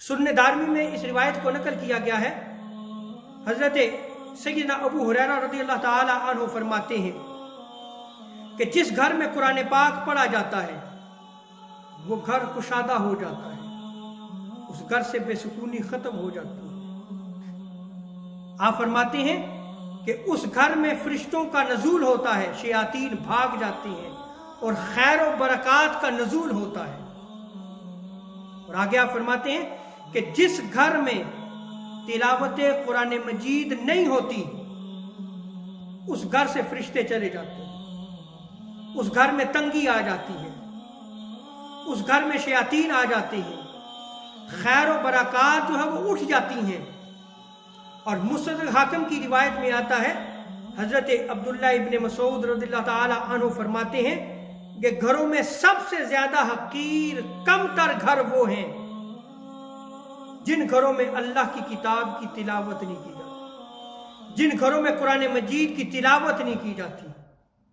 सुन्न दारमी में इस रिवायत को नकल किया गया है। हजरत सैयदना अबू हुरैरा रज़ियल्लाहु ताला अन्हु फरमाते हैं कि जिस घर में कुरान पाक पढ़ा जाता है वो घर कुशादा हो जाता है, उस घर से बेसुकूनी खत्म हो जाती है। आप फरमाते हैं कि उस घर में फरिश्तों का नजूल होता है, शयातीन भाग जाती हैं और खैर और बरकत का नजूल होता है। और आगे आप फरमाते हैं कि जिस घर में तिलावत कुरान मजीद नहीं होती उस घर से फरिश्ते चले जाते हैं, उस घर में तंगी आ जाती है, उस घर में शयातीन आ जाते हैं, खैर और बरकत जो है वो उठ जाती हैं। और मुस्तदरक हाकिम की रिवायत में आता है, हजरत अब्दुल्लाह इब्न मसूद रज़ियल्लाहु ताला अन्हु फरमाते हैं कि घरों में सबसे ज्यादा हकीर कमतर घर वो हैं जिन घरों में अल्लाह की किताब की तिलावत नहीं की जाती, जिन घरों में कुरान मजीद की तिलावत नहीं की जाती।